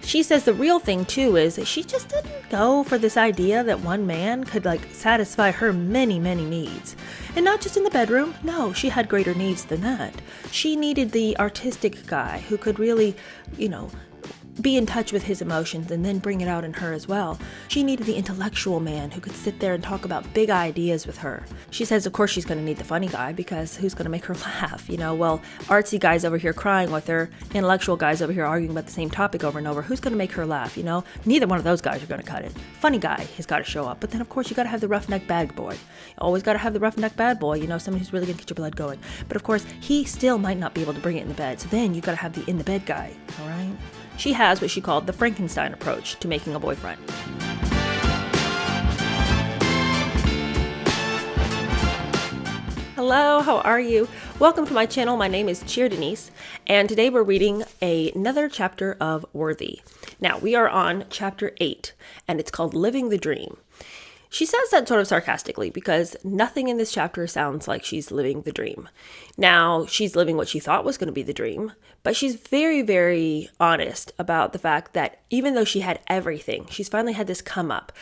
She says the real thing too is that she just didn't go for this idea that one man could satisfy her many, many needs. And not just in the bedroom. No, she had greater needs than that. She needed the artistic guy who could really, be in touch with his emotions and then bring it out in her as well. She needed the intellectual man who could sit there and talk about big ideas with her. She says, of course, she's going to need the funny guy because who's going to make her laugh? Artsy guys over here crying with her, intellectual guys over here arguing about the same topic over and over. Who's going to make her laugh? Neither one of those guys are going to cut it. Funny guy has got to show up. But then, of course, you got to have the roughneck bad boy. You always got to have the roughneck bad boy, somebody who's really going to get your blood going. But of course, he still might not be able to bring it in the bed. So then you got to have the in the bed guy. All right. She has what she called the Frankenstein approach to making a boyfriend. Hello, how are you? Welcome to my channel. My name is Cheer Denise, and today we're reading another chapter of Worthy. Now, we are on chapter 8, and it's called Living the Dream. She says that sort of sarcastically because nothing in this chapter sounds like she's living the dream. Now, she's living what she thought was going to be the dream, but she's very, very honest about the fact that even though she had everything, she's finally had this come up.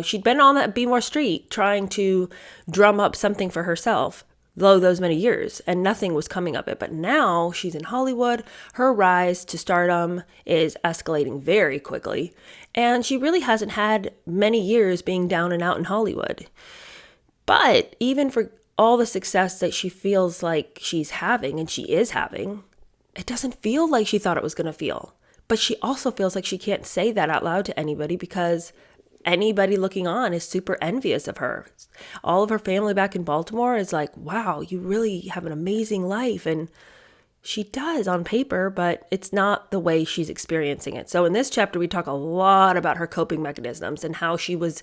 She'd been on that Be More Street trying to drum up something for herself those many years, and nothing was coming of it. But now she's in Hollywood. Her rise to stardom is escalating very quickly, and she really hasn't had many years being down and out in Hollywood. But even for all the success that she feels like she's having, and she is having, it doesn't feel like she thought it was going to feel. But she also feels like she can't say that out loud to anybody because anybody looking on is super envious of her. All of her family back in Baltimore is like, wow, you really have an amazing life. And she does on paper, but it's not the way she's experiencing it. So in this chapter, we talk a lot about her coping mechanisms and how she was,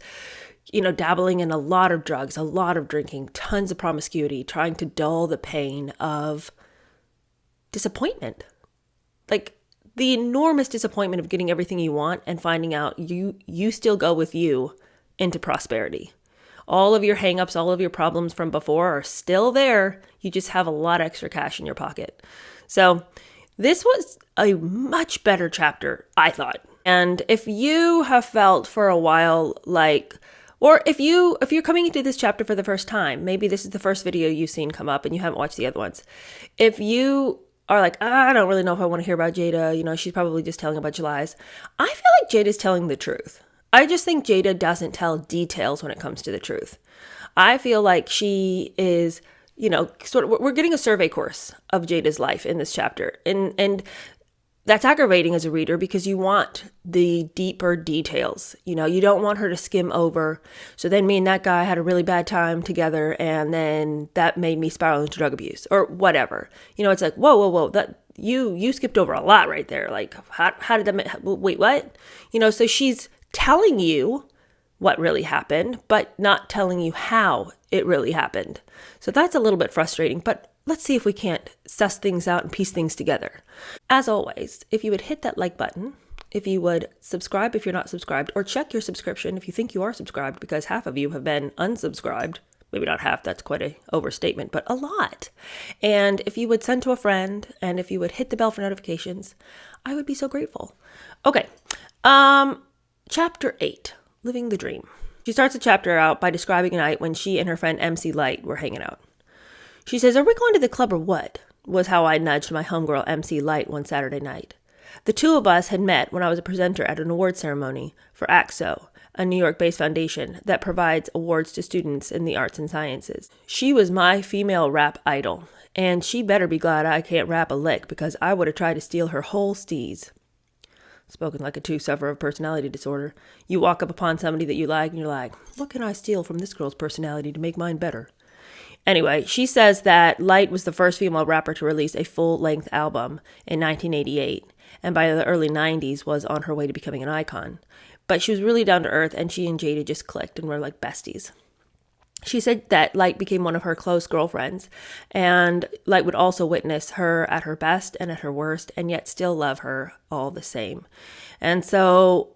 dabbling in a lot of drugs, a lot of drinking, tons of promiscuity, trying to dull the pain of disappointment. The enormous disappointment of getting everything you want and finding out you still go with you into prosperity. All of your hangups, all of your problems from before are still there. You just have a lot of extra cash in your pocket. So this was a much better chapter, I thought. And if you have felt for a while or if you're coming into this chapter for the first time, maybe this is the first video you've seen come up and you haven't watched the other ones. If you are like, I don't really know if I want to hear about Jada, she's probably just telling a bunch of lies. I feel like Jada's telling the truth. I just think Jada doesn't tell details when it comes to the truth. I feel like she is, we're getting a survey course of Jada's life in this chapter. And that's aggravating as a reader because you want the deeper details. You don't want her to skim over. So then me and that guy had a really bad time together and then that made me spiral into drug abuse or whatever. It's like, whoa, that you skipped over a lot right there. Like, how did that, wait, what? So she's telling you what really happened, but not telling you how it really happened. So that's a little bit frustrating, but let's see if we can't suss things out and piece things together. As always, if you would hit that like button, if you would subscribe if you're not subscribed, or check your subscription if you think you are subscribed, because half of you have been unsubscribed. Maybe not half, that's quite an overstatement, but a lot. And if you would send to a friend, and if you would hit the bell for notifications, I would be so grateful. Okay, Chapter 8, Living the Dream. She starts the chapter out by describing a night when she and her friend MC Lyte were hanging out. She says, "Are we going to the club or what?" was how I nudged my homegirl MC Lyte one Saturday night. The two of us had met when I was a presenter at an award ceremony for AXO, a New York-based foundation that provides awards to students in the arts and sciences. She was my female rap idol, and she better be glad I can't rap a lick because I would have tried to steal her whole steez. Spoken like a true sufferer of personality disorder. You walk up upon somebody that you like and you're like, what can I steal from this girl's personality to make mine better? Anyway, she says that Lyte was the first female rapper to release a full-length album in 1988, and by the early 90s was on her way to becoming an icon. But she was really down to earth, and she and Jada just clicked and were like besties. She said that Lyte became one of her close girlfriends, and Lyte would also witness her at her best and at her worst, and yet still love her all the same. And so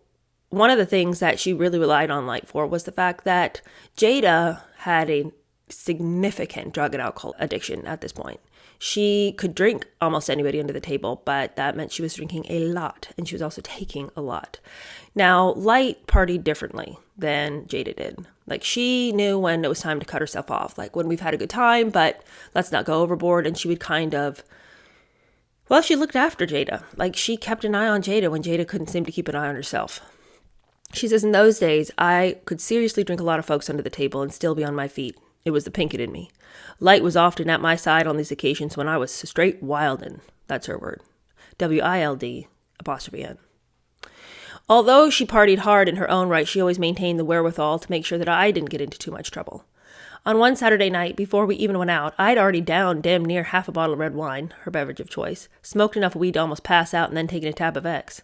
one of the things that she really relied on Lyte for was the fact that Jada had a significant drug and alcohol addiction at this point. She could drink almost anybody under the table, but that meant she was drinking a lot, and she was also taking a lot. Now, Lyte partied differently than Jada did. Like, she knew when it was time to cut herself off, like when we've had a good time, but let's not go overboard. And she would she looked after Jada. Like, she kept an eye on Jada when Jada couldn't seem to keep an eye on herself. She says, in those days, I could seriously drink a lot of folks under the table and still be on my feet. It was the Pinkett in me. Lyte was often at my side on these occasions when I was straight wildin'. That's her word. WILD''. Although she partied hard in her own right, she always maintained the wherewithal to make sure that I didn't get into too much trouble. On one Saturday night, before we even went out, I'd already downed damn near half a bottle of red wine, her beverage of choice, smoked enough weed to almost pass out, and then taken a tab of X.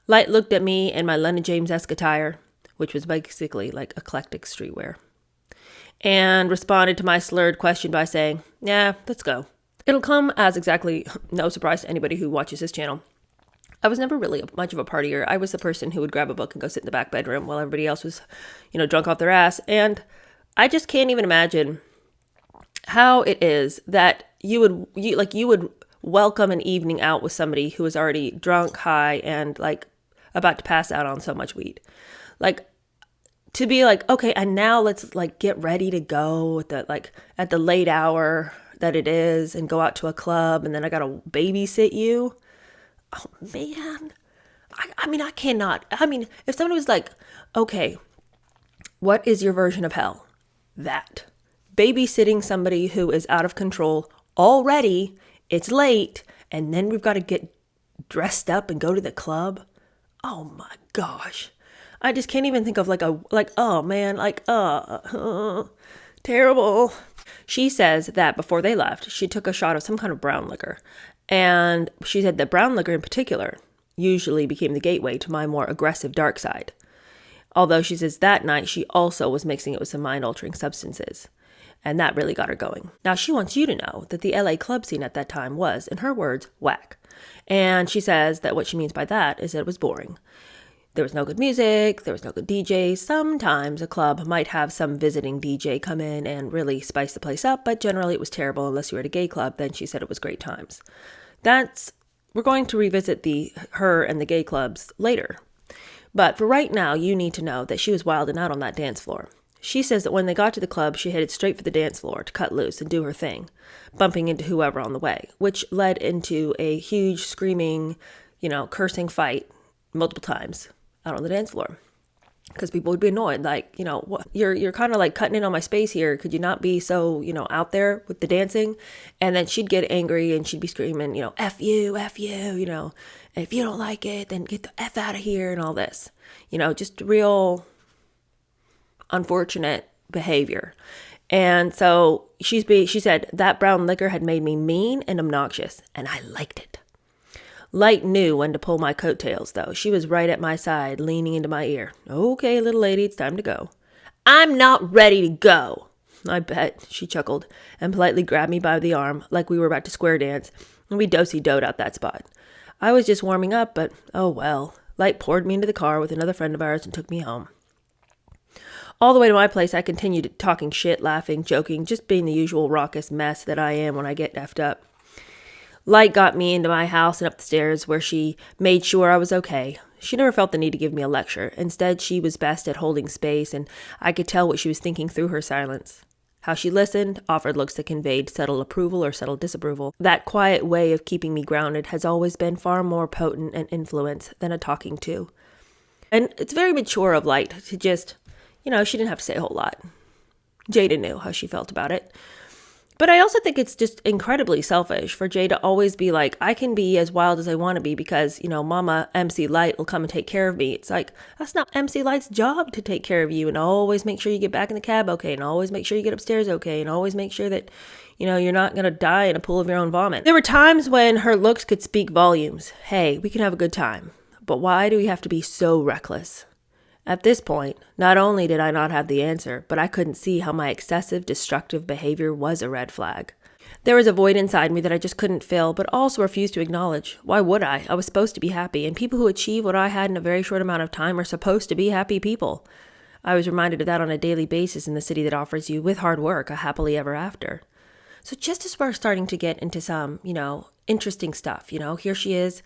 Lyte looked at me in my Lennon James-esque attire, which was basically like eclectic streetwear, and responded to my slurred question by saying, yeah, let's go. It'll come as exactly no surprise to anybody who watches this channel. I was never really much of a partier. I was the person who would grab a book and go sit in the back bedroom while everybody else was, drunk off their ass. And I just can't even imagine how it is that you would welcome an evening out with somebody who was already drunk, high, and like about to pass out on so much weed. Like, to be like, okay, and now let's like get ready to go at the late hour that it is and go out to a club, and then I gotta babysit you. Oh man. I cannot. If somebody was like, okay, what is your version of hell? That. Babysitting somebody who is out of control already, it's late, and then we've got to get dressed up and go to the club. Oh my gosh. I just can't even think of terrible. She says that before they left, she took a shot of some kind of brown liquor. And she said that brown liquor in particular usually became the gateway to my more aggressive dark side. Although she says that night she also was mixing it with some mind-altering substances. And that really got her going. Now, she wants you to know that the LA club scene at that time was, in her words, whack. And she says that what she means by that is that it was boring. There was no good music, there was no good DJ. Sometimes a club might have some visiting DJ come in and really spice the place up, but generally it was terrible unless you were at a gay club. Then she said it was great times. We're going to revisit her and the gay clubs later. But for right now, you need to know that she was wilding out on that dance floor. She says that when they got to the club, she headed straight for the dance floor to cut loose and do her thing, bumping into whoever on the way, which led into a huge screaming, cursing fight multiple times out on the dance floor, because people would be annoyed. Like, what, you're kind of like cutting in on my space here. Could you not be so, out there with the dancing? And then she'd get angry and she'd be screaming, F you, if you don't like it, then get the F out of here and all this, just real unfortunate behavior. And so she said that brown liquor had made me mean and obnoxious, and I liked it. Lyte knew when to pull my coattails, though. She was right at my side, leaning into my ear. Okay, little lady, it's time to go. I'm not ready to go. I bet, she chuckled, and politely grabbed me by the arm like we were about to square dance, and we do-si-doed out that spot. I was just warming up, but oh well. Lyte poured me into the car with another friend of ours and took me home. All the way to my place, I continued talking shit, laughing, joking, just being the usual raucous mess that I am when I get effed up. Lyte got me into my house and up the stairs, where she made sure I was okay. She never felt the need to give me a lecture. Instead, she was best at holding space, and I could tell what she was thinking through her silence. How she listened, offered looks that conveyed subtle approval or subtle disapproval. That quiet way of keeping me grounded has always been far more potent an influence than a talking to. And it's very mature of Lyte to just, she didn't have to say a whole lot. Jada knew how she felt about it. But I also think it's just incredibly selfish for Jay to always be like, I can be as wild as I want to be because, Mama MC Lyte will come and take care of me. It's like, that's not MC Lyte's job to take care of you and always make sure you get back in the cab okay, and always make sure you get upstairs okay, and always make sure that, you're not going to die in a pool of your own vomit. There were times when her looks could speak volumes. Hey, we can have a good time. But why do we have to be so reckless? At this point, not only did I not have the answer, but I couldn't see how my excessive, destructive behavior was a red flag. There was a void inside me that I just couldn't fill, but also refused to acknowledge. Why would I? I was supposed to be happy, and people who achieve what I had in a very short amount of time are supposed to be happy people. I was reminded of that on a daily basis in the city that offers you, with hard work, a happily ever after. So just as we're starting to get into some, interesting stuff, here she is,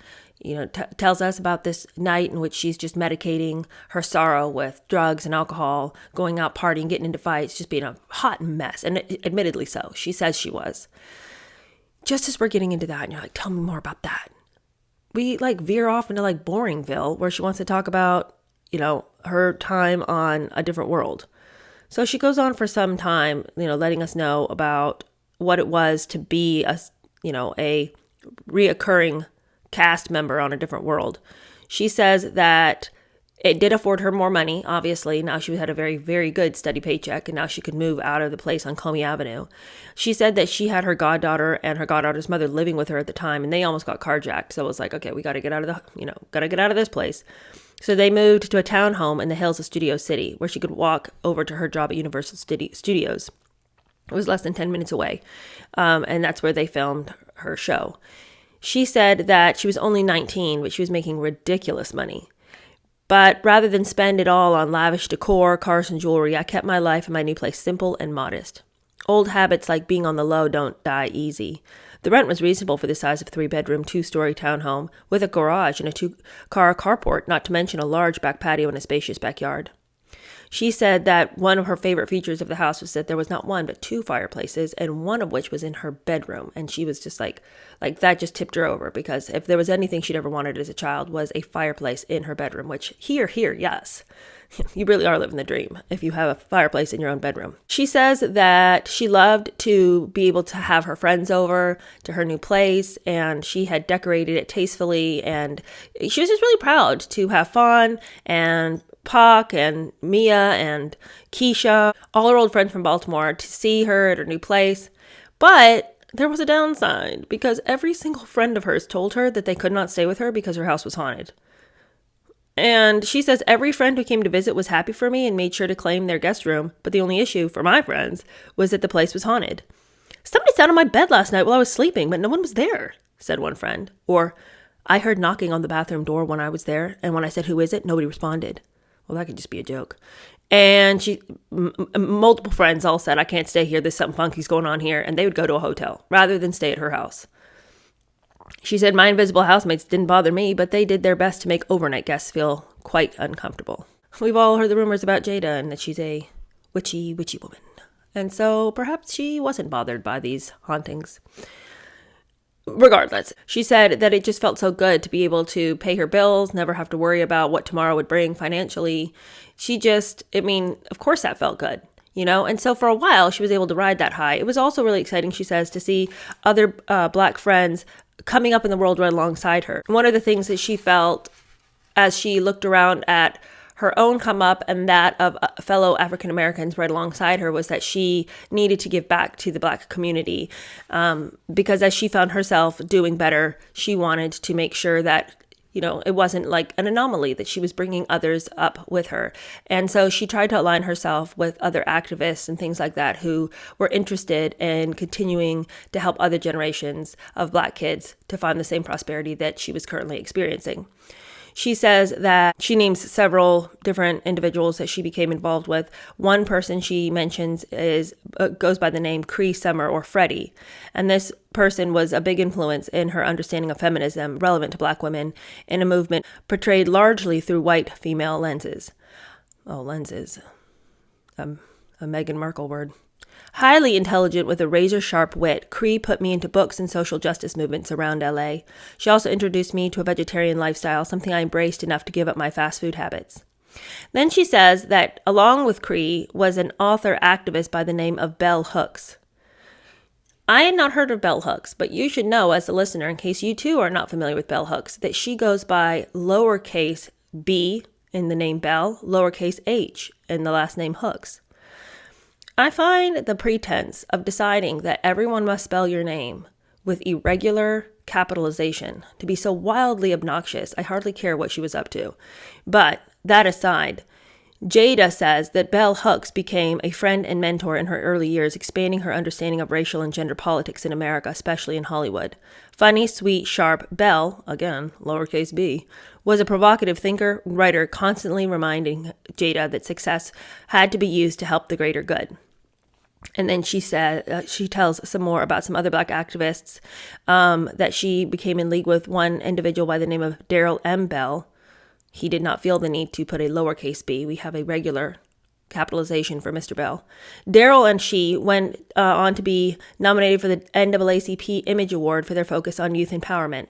tells us about this night in which she's just medicating her sorrow with drugs and alcohol, going out partying, getting into fights, just being a hot mess. And admittedly so. She says she was. Just as we're getting into that, and you're like, tell me more about that. We veer off into Boringville, where she wants to talk about, her time on a different world. So she goes on for some time, letting us know about what it was to be a reoccurring cast member on a different world. She says that it did afford her more money, obviously. Now she had a very, very good steady paycheck, and now she could move out of the place on Comey Avenue. She said that she had her goddaughter and her goddaughter's mother living with her at the time, and they almost got carjacked. So it was like, okay, we got to get out of this place. So they moved to a townhome in the hills of Studio City, where she could walk over to her job at Universal Studios. It was less than 10 minutes away, and that's where they filmed her show. She said that she was only 19, but she was making ridiculous money. But rather than spend it all on lavish decor, cars, and jewelry, I kept my life in my new place simple and modest. Old habits like being on the low don't die easy. The rent was reasonable for the size of a 3-bedroom, 2-story townhome with a garage and a 2-car carport, not to mention a large back patio and a spacious backyard. She said that one of her favorite features of the house was that there was not one but 2 fireplaces, and one of which was in her bedroom. And she was just like that just tipped her over, because if there was anything she'd ever wanted as a child was a fireplace in her bedroom, which here, yes. You really are living the dream if you have a fireplace in your own bedroom. She says that she loved to be able to have her friends over to her new place, and she had decorated it tastefully, and she was just really proud to have fun. And Pac and Mia and Keisha, all her old friends from Baltimore, to see her at her new place. But there was a downside, because every single friend of hers told her that they could not stay with her because her house was haunted. And she says every friend who came to visit was happy for me and made sure to claim their guest room, but the only issue for my friends was that the place was haunted. Somebody sat on my bed last night while I was sleeping, but no one was there, said one friend. Or, I heard knocking on the bathroom door when I was there, and when I said, who is it? Nobody responded. Well, that could just be a joke. And multiple friends all said, I can't stay here. There's something funky's going on here. And they would go to a hotel rather than stay at her house. She said my invisible housemates didn't bother me, but they did their best to make overnight guests feel quite uncomfortable. We've all heard the rumors about Jada and that she's a witchy woman. And so perhaps she wasn't bothered by these hauntings. Regardless, she said that it just felt so good to be able to pay her bills, never have to worry about what tomorrow would bring financially. Of course that felt good, And so for a while, she was able to ride that high. It was also really exciting, she says, to see other Black friends coming up in the world right alongside her. One of the things that she felt as she looked around at her own come up and that of fellow African Americans right alongside her was that she needed to give back to the Black community, because as she found herself doing better, she wanted to make sure that it wasn't like an anomaly, that she was bringing others up with her. And so she tried to align herself with other activists and things like that who were interested in continuing to help other generations of Black kids to find the same prosperity that she was currently experiencing. She says that she names several different individuals that she became involved with. One person she mentions goes by the name Cree Summer, or Freddie. And this person was a big influence in her understanding of feminism relevant to Black women in a movement portrayed largely through white female lenses. Oh, lenses. A Meghan Markle word. Highly intelligent with a razor-sharp wit, Cree put me into books and social justice movements around LA. She also introduced me to a vegetarian lifestyle, something I embraced enough to give up my fast food habits. Then she says that along with Cree was an author-activist by the name of Bell Hooks. I had not heard of Bell Hooks, but you should know as a listener, in case you too are not familiar with Bell Hooks, that she goes by lowercase b in the name Bell, lowercase h in the last name Hooks. I find the pretense of deciding that everyone must spell your name with irregular capitalization to be so wildly obnoxious. I hardly care what she was up to. But that aside, Jada says that Bell Hooks became a friend and mentor in her early years, expanding her understanding of racial and gender politics in America, especially in Hollywood. Funny, sweet, sharp, Bell, again, lowercase b, was a provocative thinker, writer, constantly reminding Jada that success had to be used to help the greater good. And then she said, she tells some more about some other Black activists, that she became in league with one individual by the name of Daryl M. Bell. He did not feel the need to put a lowercase b. We have a regular capitalization for Mr. Bell. Daryl and she went on to be nominated for the NAACP Image Award for their focus on youth empowerment.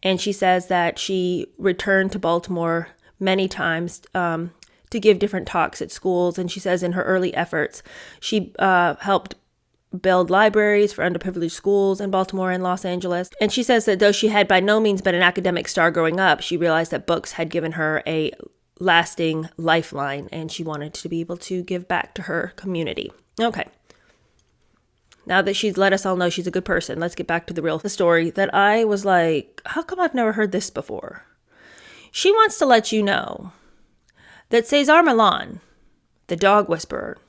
And she says that she returned to Baltimore many times to give different talks at schools. And she says in her early efforts, she helped build libraries for underprivileged schools in Baltimore and Los Angeles. And she says that though she had by no means been an academic star growing up, she realized that books had given her a lasting lifeline, and she wanted to be able to give back to her community. Okay. Now that she's let us all know she's a good person, let's get back to the story that I was like, how come I've never heard this before? She wants to let you know that Cesar Millan, the dog whisperer,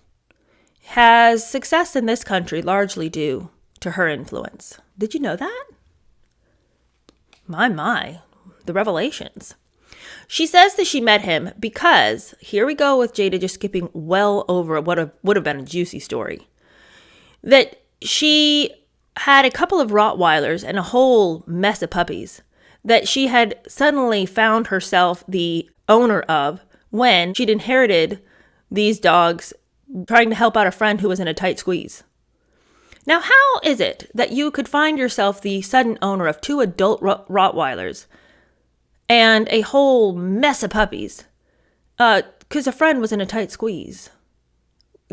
has success in this country largely due to her influence. Did you know that? My, the revelations. She says that she met him because, here we go with Jada just skipping well over what would have been a juicy story, that she had a couple of Rottweilers and a whole mess of puppies that she had suddenly found herself the owner of when she'd inherited these dogs trying to help out a friend who was in a tight squeeze. Now, how is it that you could find yourself the sudden owner of 2 adult Rottweilers and a whole mess of puppies because a friend was in a tight squeeze?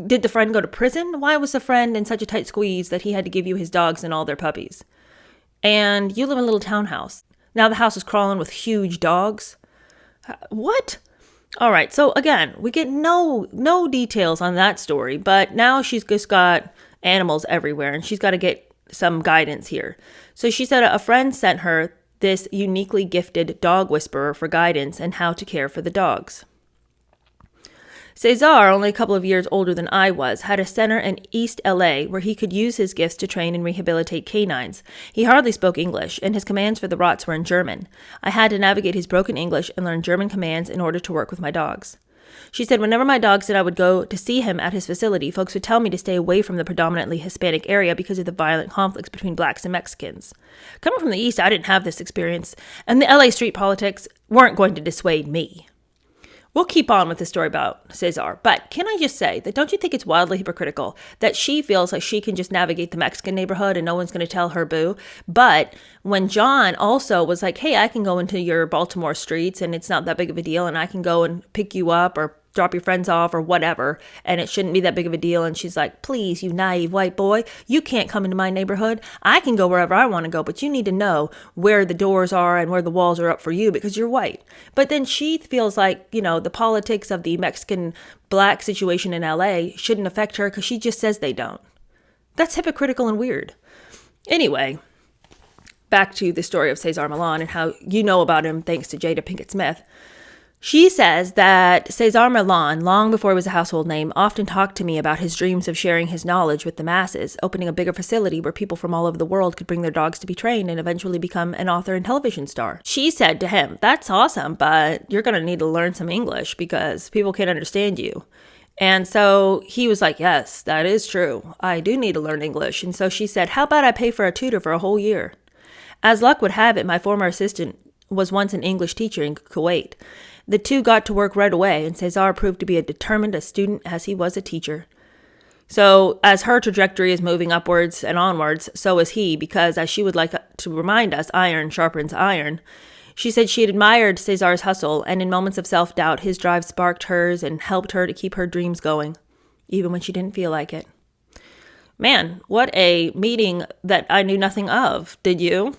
Did the friend go to prison? Why was the friend in such a tight squeeze that he had to give you his dogs and all their puppies? And you live in a little townhouse. Now the house is crawling with huge dogs. What? All right. So again, we get no details on that story, but now she's just got animals everywhere and she's got to get some guidance here. So she said a friend sent her this uniquely gifted dog whisperer for guidance and how to care for the dogs. Cesar, only a couple of years older than I was, had a center in East LA where he could use his gifts to train and rehabilitate canines. He hardly spoke English, and his commands for the Rotts were in German. I had to navigate his broken English and learn German commands in order to work with my dogs. She said whenever my dog said I would go to see him at his facility, folks would tell me to stay away from the predominantly Hispanic area because of the violent conflicts between blacks and Mexicans. Coming from the East, I didn't have this experience, and the LA street politics weren't going to dissuade me. We'll keep on with the story about Cesar, but can I just say that don't you think it's wildly hypocritical that she feels like she can just navigate the Mexican neighborhood and no one's going to tell her boo? But when John also was like, hey, I can go into your Baltimore streets and it's not that big of a deal and I can go and pick you up or drop your friends off or whatever, and it shouldn't be that big of a deal. And she's like, please, you naive white boy, you can't come into my neighborhood. I can go wherever I want to go, but you need to know where the doors are and where the walls are up for you because you're white. But then she feels like, the politics of the Mexican black situation in LA shouldn't affect her because she just says they don't. That's hypocritical and weird. Anyway, back to the story of Cesar Millan and how you know about him thanks to Jada Pinkett Smith. She says that Cesar Millan, long before he was a household name, often talked to me about his dreams of sharing his knowledge with the masses, opening a bigger facility where people from all over the world could bring their dogs to be trained and eventually become an author and television star. She said to him, that's awesome, but you're going to need to learn some English because people can't understand you. And so he was like, yes, that is true. I do need to learn English. And so she said, how about I pay for a tutor for a whole year? As luck would have it, my former assistant was once an English teacher in Kuwait. The two got to work right away, and Cesar proved to be as determined a student as he was a teacher. So as her trajectory is moving upwards and onwards, so is he, because as she would like to remind us, iron sharpens iron. She said she had admired Cesar's hustle, and in moments of self-doubt, his drive sparked hers and helped her to keep her dreams going, even when she didn't feel like it. Man, what a meeting that I knew nothing of. Did you?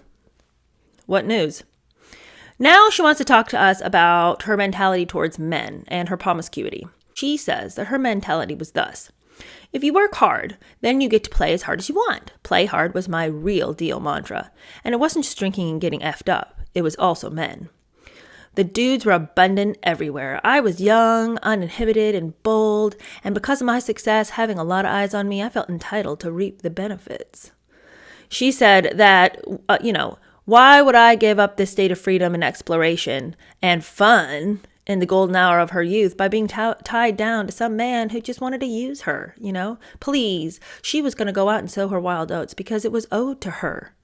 What news? Now she wants to talk to us about her mentality towards men and her promiscuity. She says that her mentality was thus. If you work hard, then you get to play as hard as you want. Play hard was my real deal mantra. And it wasn't just drinking and getting effed up. It was also men. The dudes were abundant everywhere. I was young, uninhibited, and bold. And because of my success, having a lot of eyes on me, I felt entitled to reap the benefits. She said that, why would I give up this state of freedom and exploration and fun in the golden hour of her youth by being tied down to some man who just wanted to use her, Please, she was going to go out and sow her wild oats because it was owed to her.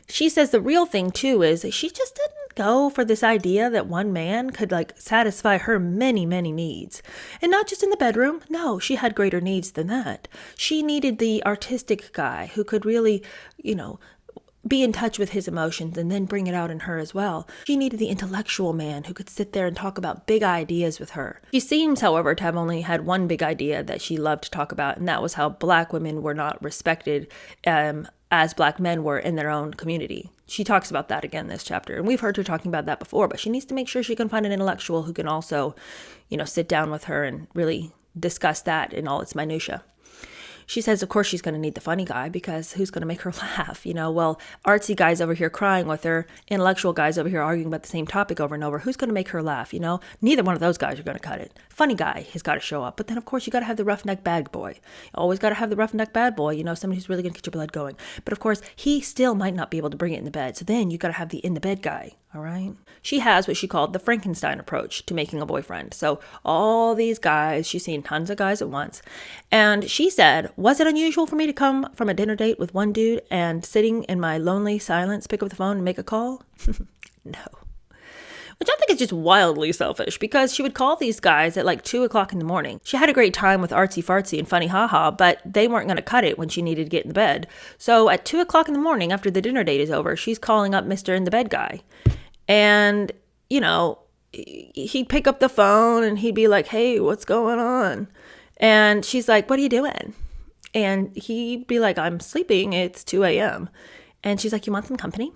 She says the real thing, too, is she just didn't go for this idea that one man could, satisfy her many, many needs. And not just in the bedroom. No, she had greater needs than that. She needed the artistic guy who could really, be in touch with his emotions and then bring it out in her as well. She needed the intellectual man who could sit there and talk about big ideas with her. She seems, however, to have only had one big idea that she loved to talk about, and that was how Black women were not respected as Black men were in their own community. She talks about that again this chapter, and we've heard her talking about that before, but she needs to make sure she can find an intellectual who can also, sit down with her and really discuss that in all its minutia. She says, of course, she's going to need the funny guy because who's going to make her laugh? Well, artsy guys over here crying with her, intellectual guys over here arguing about the same topic over and over. Who's going to make her laugh? Neither one of those guys are going to cut it. Funny guy has got to show up. But then, of course, you got to have the roughneck bad boy. You always got to have the roughneck bad boy, somebody who's really going to get your blood going. But of course, he still might not be able to bring it in the bed. So then you got to have the in the bed guy. All right. She has what she called the Frankenstein approach to making a boyfriend. So all these guys, she's seen tons of guys at once. And she said, was it unusual for me to come from a dinner date with one dude and sitting in my lonely silence, pick up the phone and make a call? No. Which I think is just wildly selfish because she would call these guys at 2 o'clock in the morning. She had a great time with artsy fartsy and funny haha, but they weren't going to cut it when she needed to get in the bed. So at 2 o'clock in the morning after the dinner date is over, she's calling up Mr. in the bed guy. And, he'd pick up the phone and he'd be like, hey, what's going on? And she's like, what are you doing? And he'd be like, I'm sleeping. It's 2 a.m. And she's like, you want some company?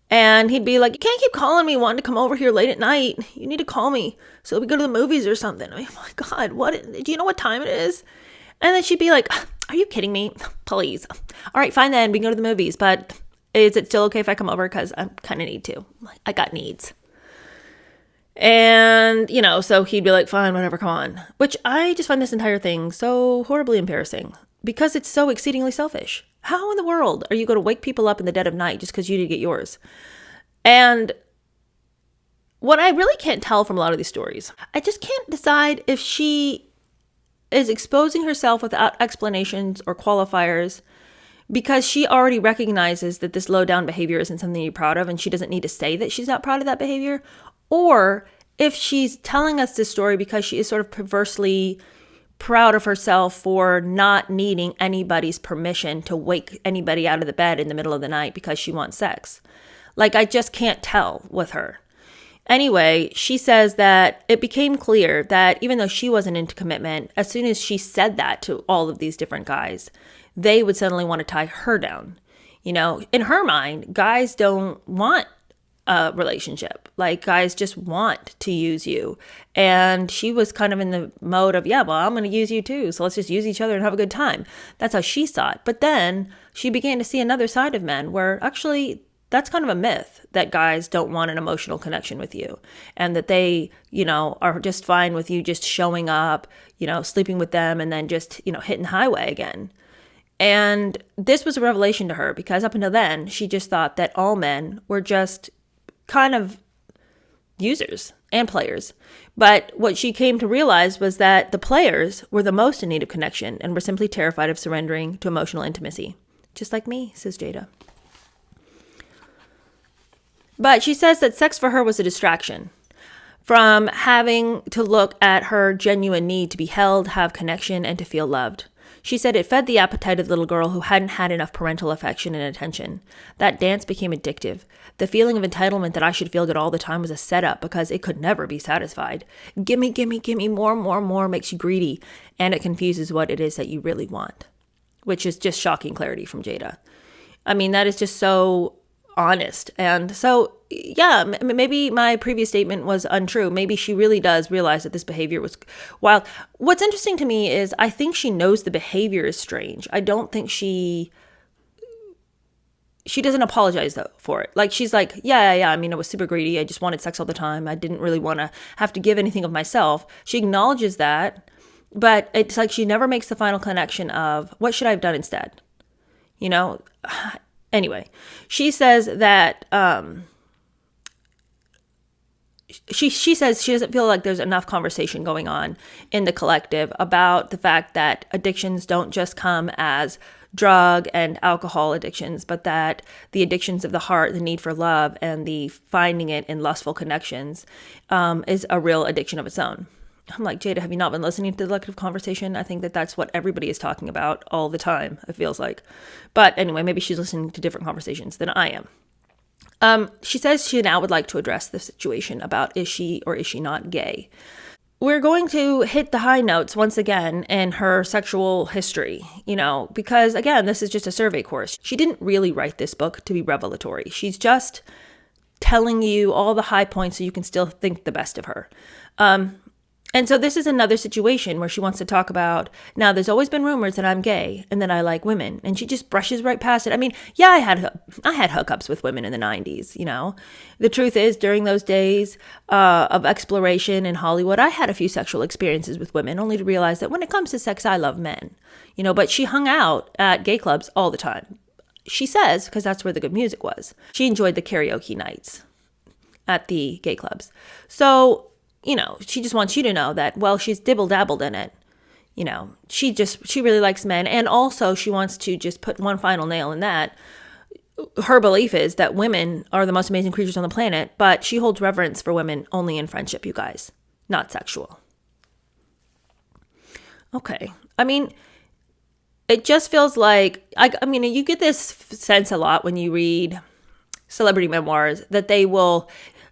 And he'd be like, you can't keep calling me wanting to come over here late at night. You need to call me so we go to the movies or something. I mean, oh my God, do you know what time it is? And then she'd be like, are you kidding me? Please. All right, fine then. We can go to the movies. But is it still okay if I come over? Because I kind of need to. I got needs. And, so he'd be like, fine, whatever, come on. Which I just find this entire thing so horribly embarrassing because it's so exceedingly selfish. How in the world are you going to wake people up in the dead of night just because you need to get yours? And what I really can't tell from a lot of these stories, I just can't decide if she is exposing herself without explanations or qualifiers because she already recognizes that this low down behavior isn't something you're proud of and she doesn't need to say that she's not proud of that behavior, or if she's telling us this story because she is sort of perversely proud of herself for not needing anybody's permission to wake anybody out of the bed in the middle of the night because she wants sex. I just can't tell with her. Anyway, she says that it became clear that even though she wasn't into commitment, as soon as she said that to all of these different guys, they would suddenly want to tie her down. In her mind, guys don't want a relationship. Guys just want to use you. And she was kind of in the mode of, yeah, well, I'm going to use you too. So let's just use each other and have a good time. That's how she saw it. But then she began to see another side of men where actually that's kind of a myth that guys don't want an emotional connection with you and that they, are just fine with you just showing up, sleeping with them and then just, hitting the highway again. And this was a revelation to her because up until then, she just thought that all men were just kind of users and players. But what she came to realize was that the players were the most in need of connection and were simply terrified of surrendering to emotional intimacy. Just like me, says Jada. But she says that sex for her was a distraction from having to look at her genuine need to be held, have connection, and to feel loved. She said it fed the appetite of the little girl who hadn't had enough parental affection and attention. That dance became addictive. The feeling of entitlement that I should feel good all the time was a setup because it could never be satisfied. Gimme, gimme, gimme, more makes you greedy, and it confuses what it is that you really want, which is just shocking clarity from Jada. I mean, that is just so honest. And so, yeah, maybe my previous statement was untrue. Maybe she really does realize that this behavior was wild. What's interesting to me is I think she knows the behavior is strange. I don't think she doesn't apologize though for it. She's like, yeah. I mean, I was super greedy. I just wanted sex all the time. I didn't really want to have to give anything of myself. She acknowledges that, but it's like she never makes the final connection of what should I have done instead? Anyway, she says that she says she doesn't feel like there's enough conversation going on in the collective about the fact that addictions don't just come as drug and alcohol addictions, but that the addictions of the heart, the need for love, and the finding it in lustful connections is a real addiction of its own. I'm like, Jada, have you not been listening to the collective conversation? I think that that's what everybody is talking about all the time, it feels like. But anyway, maybe she's listening to different conversations than I am. She says she now would like to address the situation about is she or is she not gay. We're going to hit the high notes once again in her sexual history, because again, this is just a survey course. She didn't really write this book to be revelatory. She's just telling you all the high points so you can still think the best of her. And so this is another situation where she wants to talk about, now there's always been rumors that I'm gay and that I like women, and she just brushes right past it. I mean, yeah, I had hookups with women in the 90s, The truth is, during those days of exploration in Hollywood, I had a few sexual experiences with women, only to realize that when it comes to sex, I love men, but she hung out at gay clubs all the time. She says, because that's where the good music was. She enjoyed the karaoke nights at the gay clubs. So, she just wants you to know that, well, she's dibble-dabbled in it. She really likes men. And also she wants to just put one final nail in that. Her belief is that women are the most amazing creatures on the planet, but she holds reverence for women only in friendship, you guys, not sexual. Okay. I mean, it just feels like, you get this sense a lot when you read celebrity memoirs that they want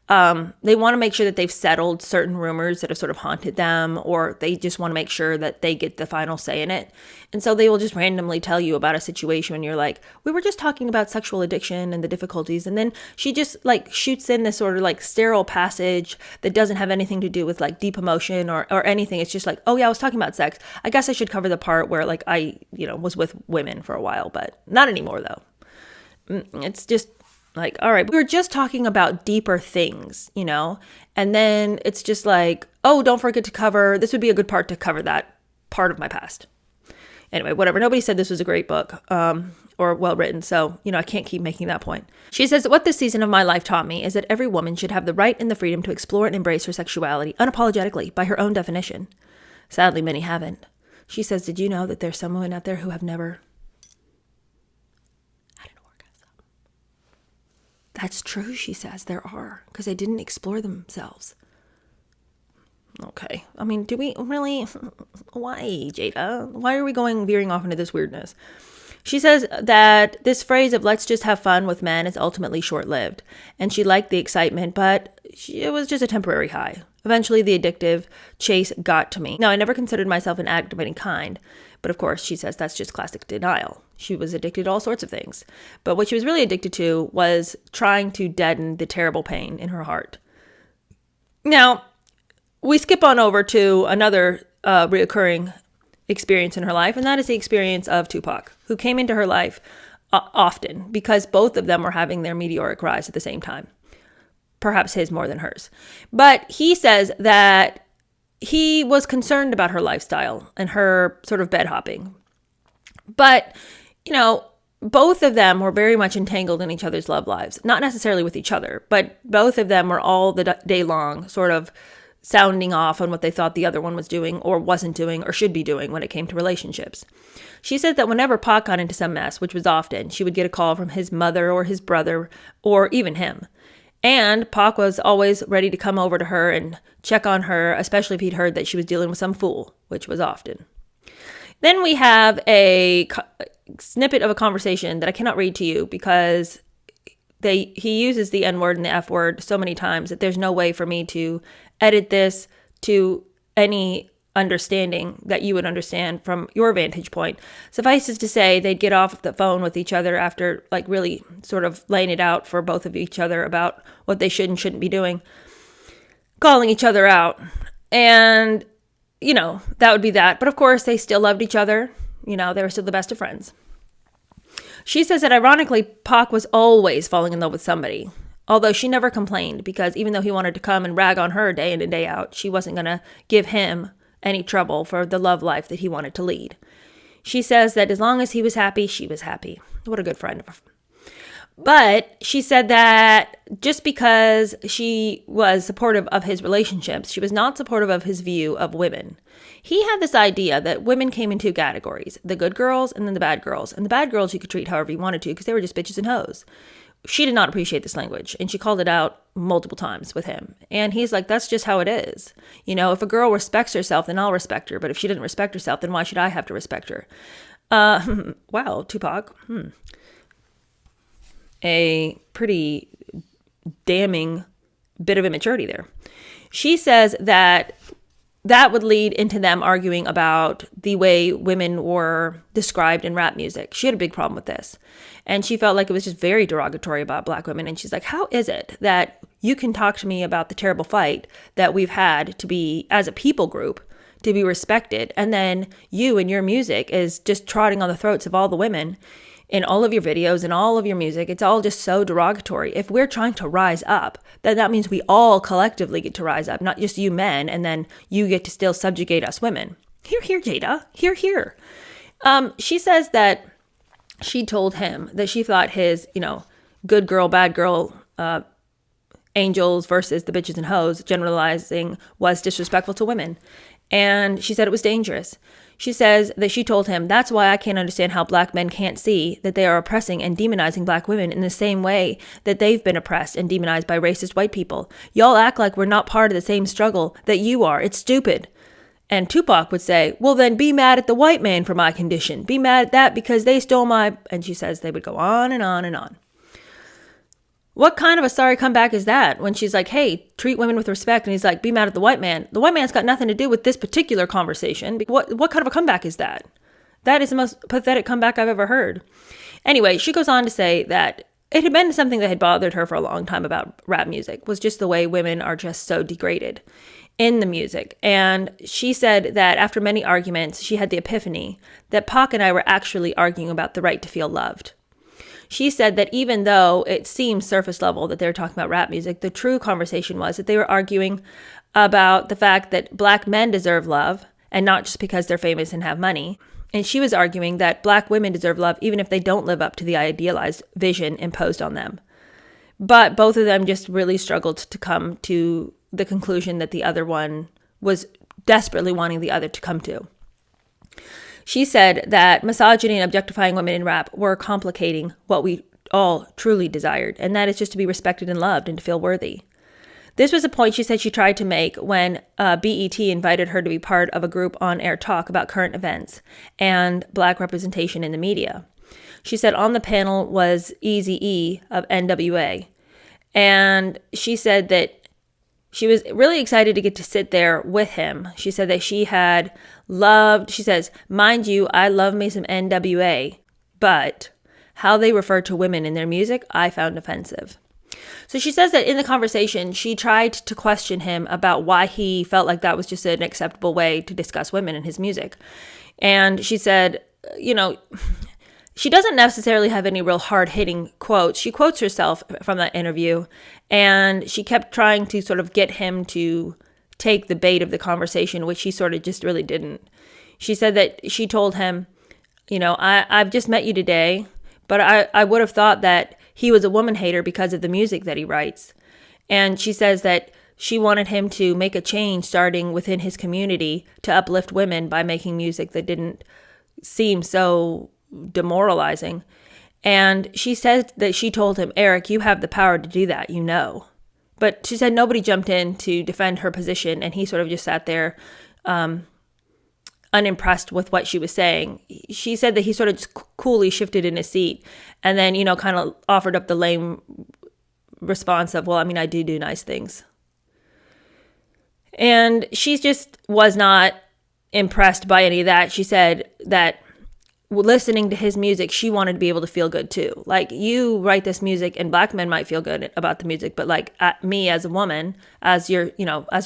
to make sure that they've settled certain rumors that have sort of haunted them, or they just want to make sure that they get the final say in it. And so they will just randomly tell you about a situation and you're like, we were just talking about sexual addiction and the difficulties. And then she just shoots in this sort of sterile passage that doesn't have anything to do with deep emotion or anything. It's just oh yeah, I was talking about sex. I guess I should cover the part where I, was with women for a while, but not anymore though. It's just all right, we were just talking about deeper things, and then it's just oh, don't forget to cover, this would be a good part to cover that part of my past. Anyway, whatever. Nobody said this was a great book or well written, so, I can't keep making that point. She says, what this season of my life taught me is that every woman should have the right and the freedom to explore and embrace her sexuality unapologetically by her own definition. Sadly, many haven't. She says, did you know that there's some women out there who have never... That's true, she says. There are, because they didn't explore themselves. Okay. I mean, do we really? Why, Jada? Why are we veering off into this weirdness? She says that this phrase of let's just have fun with men is ultimately short-lived. And she liked the excitement, but it was just a temporary high. Eventually, the addictive chase got to me. Now, I never considered myself an addict of any kind. But of course, she says that's just classic denial. She was addicted to all sorts of things. But what she was really addicted to was trying to deaden the terrible pain in her heart. Now, we skip on over to another reoccurring experience in her life, and that is the experience of Tupac, who came into her life often because both of them were having their meteoric rise at the same time. Perhaps his more than hers. But he says that he was concerned about her lifestyle and her sort of bed hopping. But, both of them were very much entangled in each other's love lives. Not necessarily with each other, but both of them were all the day long sort of sounding off on what they thought the other one was doing or wasn't doing or should be doing when it came to relationships. She said that whenever Pac got into some mess, which was often, she would get a call from his mother or his brother or even him. And Pac was always ready to come over to her and check on her, especially if he'd heard that she was dealing with some fool, which was often. Then we have a snippet of a conversation that I cannot read to you because he uses the N-word and the F-word so many times that there's no way for me to edit this to any understanding that you would understand from your vantage point. Suffices to say, they'd get off the phone with each other after really sort of laying it out for both of each other about what they should and shouldn't be doing, calling each other out. And, that would be that. But of course, they still loved each other. They were still the best of friends. She says that ironically, Pac was always falling in love with somebody. Although she never complained because even though he wanted to come and rag on her day in and day out, she wasn't going to give him any trouble for the love life that he wanted to lead. She says that as long as he was happy, she was happy. What a good friend. But she said that just because she was supportive of his relationships, she was not supportive of his view of women. He had this idea that women came in two categories, the good girls and then the bad girls. And the bad girls you could treat however you wanted to because they were just bitches and hoes. She did not appreciate this language, and she called it out multiple times with him. And he's like, that's just how it is. You know, if a girl respects herself, then I'll respect her. But if she didn't respect herself, then why should I have to respect her? Wow, Tupac. A pretty damning bit of immaturity there. She says that would lead into them arguing about the way women were described in rap music. She had a big problem with this. And she felt like it was just very derogatory about Black women. And she's like, how is it that you can talk to me about the terrible fight that we've had to be, as a people group, to be respected, and then you and your music is just trotting on the throats of all the women in all of your videos and all of your music? It's all just so derogatory. If we're trying to rise up, then that means we all collectively get to rise up, not just you men, and then you get to still subjugate us women. Hear, hear, Jada. Hear, hear. She says that she told him that she thought his, good girl, bad girl, angels versus the bitches and hoes generalizing was disrespectful to women. And she said it was dangerous. She says that she told him, that's why I can't understand how Black men can't see that they are oppressing and demonizing Black women in the same way that they've been oppressed and demonized by racist white people. Y'all act like we're not part of the same struggle that you are. It's stupid. And Tupac would say, well, then be mad at the white man for my condition. Be mad at that because they stole my... And she says they would go on and on and on. What kind of a sorry comeback is that when she's like, hey, treat women with respect? And he's like, be mad at the white man. The white man's got nothing to do with this particular conversation. What kind of a comeback is that? That is the most pathetic comeback I've ever heard. Anyway, she goes on to say that it had been something that had bothered her for a long time about rap music, was just the way women are just so degraded in the music. And she said that after many arguments, she had the epiphany that Pac and I were actually arguing about the right to feel loved. She said that even though it seemed surface level that they were talking about rap music, the true conversation was that they were arguing about the fact that Black men deserve love, and not just because they're famous and have money. And she was arguing that Black women deserve love even if they don't live up to the idealized vision imposed on them. But both of them just really struggled to come to the conclusion that the other one was desperately wanting the other to come to. She said that misogyny and objectifying women in rap were complicating what we all truly desired, and that is just to be respected and loved and to feel worthy. This was a point she said she tried to make when BET invited her to be part of a group on-air talk about current events and Black representation in the media. She said on the panel was Eazy-E of NWA, and she said that she was really excited to get to sit there with him. She said that she had loved, she says, mind you, I love me some NWA, but how they refer to women in their music, I found offensive. So she says that in the conversation, she tried to question him about why he felt like that was just an acceptable way to discuss women in his music. And she said, she doesn't necessarily have any real hard-hitting quotes. She quotes herself from that interview, and she kept trying to sort of get him to take the bait of the conversation, which he sort of just really didn't. She said that she told him, I've just met you today, but I would have thought that he was a woman hater because of the music that he writes. And she says that she wanted him to make a change starting within his community to uplift women by making music that didn't seem so demoralizing. And she said that she told him, Eric, you have the power to do that, But she said nobody jumped in to defend her position, and he sort of just sat there unimpressed with what she was saying. She said that he sort of just coolly shifted in his seat and then, kind of offered up the lame response of, well, I do nice things. And she just was not impressed by any of that. She said that listening to his music, she wanted to be able to feel good too. Like, you write this music and Black men might feel good about the music, but like me as a woman, as your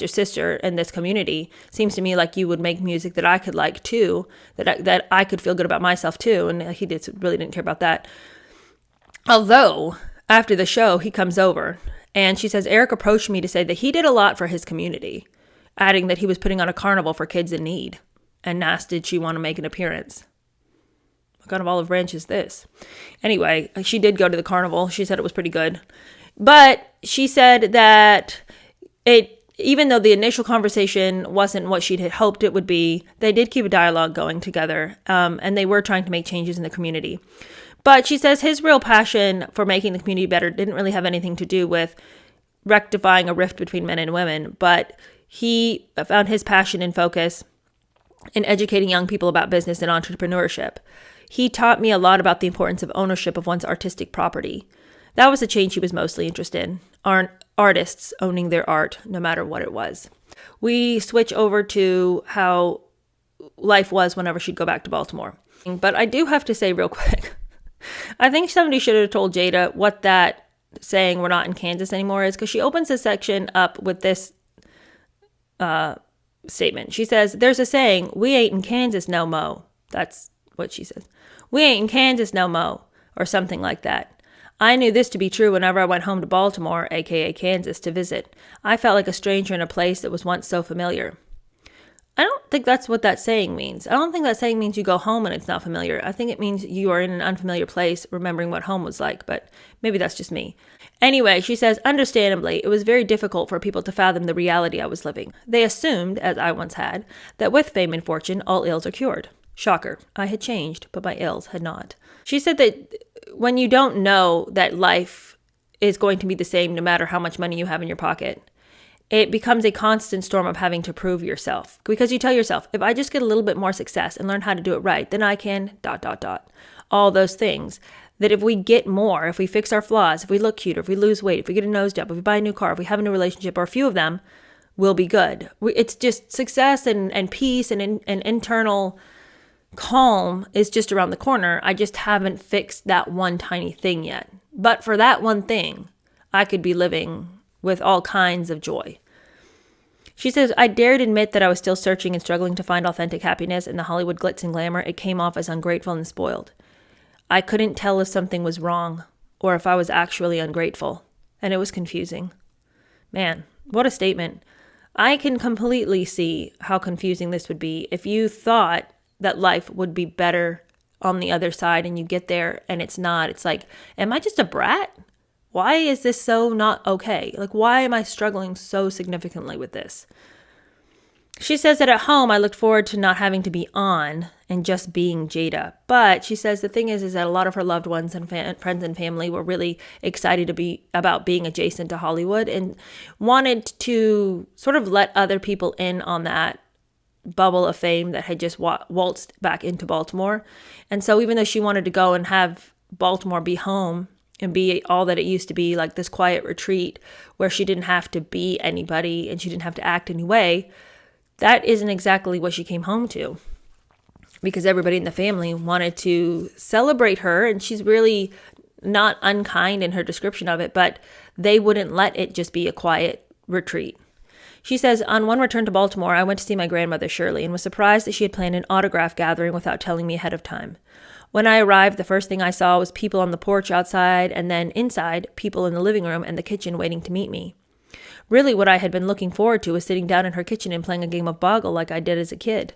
sister in this community, seems to me like you would make music that I could like too, that I could feel good about myself too. And he really didn't care about that. Although after the show, he comes over and she says, Eric approached me to say that he did a lot for his community, adding that he was putting on a carnival for kids in need. And did she want to make an appearance? What kind of olive branch is this? Anyway, she did go to the carnival. She said it was pretty good. But she said that even though the initial conversation wasn't what she'd hoped it would be, they did keep a dialogue going together, and they were trying to make changes in the community. But she says his real passion for making the community better didn't really have anything to do with rectifying a rift between men and women, but he found his passion and focus in educating young people about business and entrepreneurship. He taught me a lot about the importance of ownership of one's artistic property. That was the change he was mostly interested in. Artists owning their art, no matter what it was. We switch over to how life was whenever she'd go back to Baltimore. But I do have to say real quick, I think somebody should have told Jada what that saying "we're not in Kansas anymore" is, because she opens this section up with this statement. She says, there's a saying, "We ain't in Kansas no mo." That's what she says. "We ain't in Kansas no mo," or something like that. I knew this to be true whenever I went home to Baltimore, aka Kansas, to visit. I felt like a stranger in a place that was once so familiar. I don't think that's what that saying means. I don't think that saying means you go home and it's not familiar. I think it means you are in an unfamiliar place, remembering what home was like, but maybe that's just me. Anyway, she says, understandably, it was very difficult for people to fathom the reality I was living. They assumed, as I once had, that with fame and fortune, all ills are cured. Shocker. I had changed, but my ills had not. She said that when you don't know that life is going to be the same no matter how much money you have in your pocket, it becomes a constant storm of having to prove yourself. Because you tell yourself, if I just get a little bit more success and learn how to do it right, then I can ... All those things. That if we get more, if we fix our flaws, if we look cuter, if we lose weight, if we get a nose job, if we buy a new car, if we have a new relationship, or a few of them, we'll be good. It's just success and peace and internal calm is just around the corner. I just haven't fixed that one tiny thing yet. But for that one thing, I could be living with all kinds of joy. She says, I dared admit that I was still searching and struggling to find authentic happiness in the Hollywood glitz and glamour. It came off as ungrateful and spoiled. I couldn't tell if something was wrong or if I was actually ungrateful, and it was confusing. Man, what a statement. I can completely see how confusing this would be if you thought that life would be better on the other side and you get there and it's not. It's like, am I just a brat? Why is this so not okay? Like, why am I struggling so significantly with this? She says that at home, I looked forward to not having to be on and just being Jada. But she says the thing is that a lot of her loved ones and friends and family were really excited about being adjacent to Hollywood and wanted to sort of let other people in on that bubble of fame that had just waltzed back into Baltimore. And so even though she wanted to go and have Baltimore be home and be all that it used to be, like this quiet retreat where she didn't have to be anybody and she didn't have to act any way, that isn't exactly what she came home to, because everybody in the family wanted to celebrate her, and she's really not unkind in her description of it, but they wouldn't let it just be a quiet retreat. She says, on one return to Baltimore, I went to see my grandmother, Shirley, and was surprised that she had planned an autograph gathering without telling me ahead of time. When I arrived, the first thing I saw was people on the porch outside, and then inside, people in the living room and the kitchen waiting to meet me. Really, what I had been looking forward to was sitting down in her kitchen and playing a game of Boggle like I did as a kid.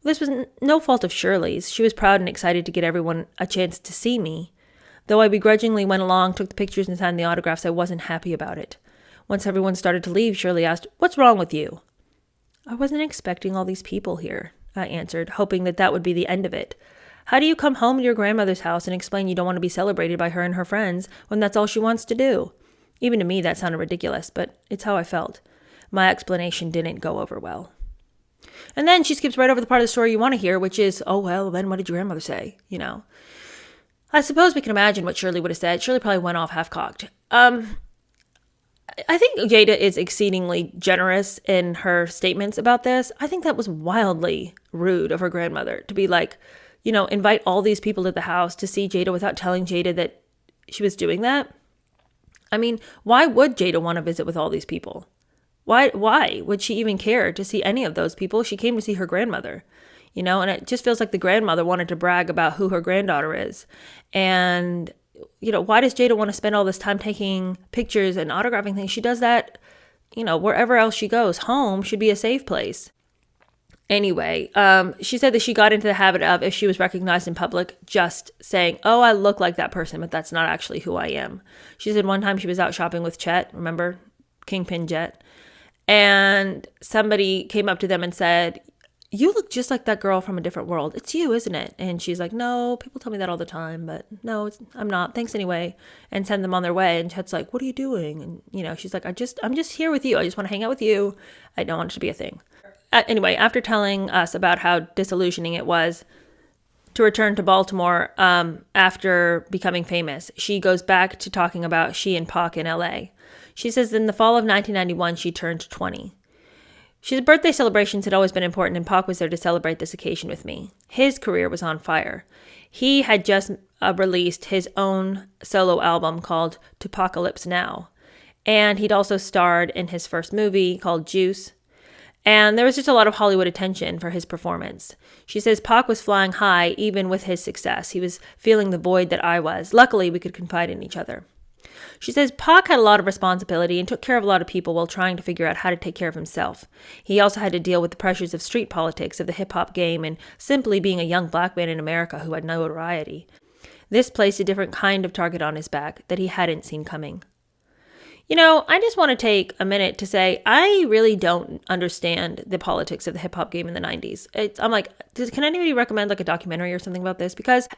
This was no fault of Shirley's. She was proud and excited to get everyone a chance to see me. Though I begrudgingly went along, took the pictures and signed the autographs, I wasn't happy about it. Once everyone started to leave, Shirley asked, "What's wrong with you?" "I wasn't expecting all these people here," I answered, hoping that would be the end of it. How do you come home to your grandmother's house and explain you don't want to be celebrated by her and her friends when that's all she wants to do? Even to me, that sounded ridiculous, but it's how I felt. My explanation didn't go over well. And then she skips right over the part of the story you want to hear, which is, oh, well, then what did your grandmother say? You know, I suppose we can imagine what Shirley would have said. Shirley probably went off half-cocked. I think Jada is exceedingly generous in her statements about this. I think that was wildly rude of her grandmother to be like, you know, invite all these people to the house to see Jada without telling Jada that she was doing that. I mean, why would Jada want to visit with all these people? Why would she even care to see any of those people? She came to see her grandmother, you know, and it just feels like the grandmother wanted to brag about who her granddaughter is. And, you know, why does Jada want to spend all this time taking pictures and autographing things? She does that, you know, wherever else she goes. Home should be a safe place. Anyway, she said that she got into the habit of, if she was recognized in public, just saying, oh, I look like that person, but that's not actually who I am. She said one time she was out shopping with Chet, remember? Kingpin Jet. And somebody came up to them and said, you look just like that girl from a different world. It's you, isn't it? And she's like, no, people tell me that all the time, but no, I'm not. Thanks anyway. And send them on their way. And Chet's like, what are you doing? And, she's like, I'm just here with you. I just want to hang out with you. I don't want it to be a thing. Anyway, after telling us about how disillusioning it was to return to Baltimore after becoming famous, she goes back to talking about she and Pac in LA. She says in the fall of 1991, she turned 20. She said birthday celebrations had always been important, and Pac was there to celebrate this occasion with me. His career was on fire. He had just released his own solo album called Tupacalypse Now, and he'd also starred in his first movie called Juice. And there was just a lot of Hollywood attention for his performance. She says Pac was flying high even with his success. He was feeling the void that I was. Luckily, we could confide in each other. She says Pac had a lot of responsibility and took care of a lot of people while trying to figure out how to take care of himself. He also had to deal with the pressures of street politics, of the hip-hop game, and simply being a young black man in America who had no notoriety. This placed a different kind of target on his back that he hadn't seen coming. I just want to take a minute to say I really don't understand the politics of the hip-hop game in the 90s. I'm like, can anybody recommend like a documentary or something about this? Because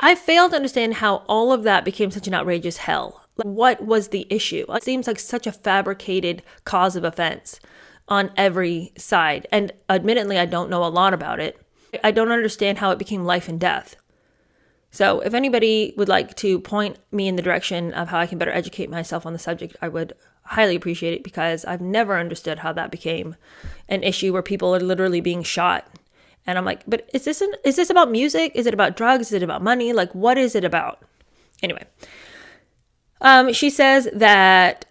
I fail to understand how all of that became such an outrageous hell. Like, what was the issue? It seems like such a fabricated cause of offense on every side. And admittedly, I don't know a lot about it. I don't understand how it became life and death. So if anybody would like to point me in the direction of how I can better educate myself on the subject, I would highly appreciate it, because I've never understood how that became an issue where people are literally being shot. And I'm like, but is this about music? Is it about drugs? Is it about money? Like, what is it about? Anyway, she says that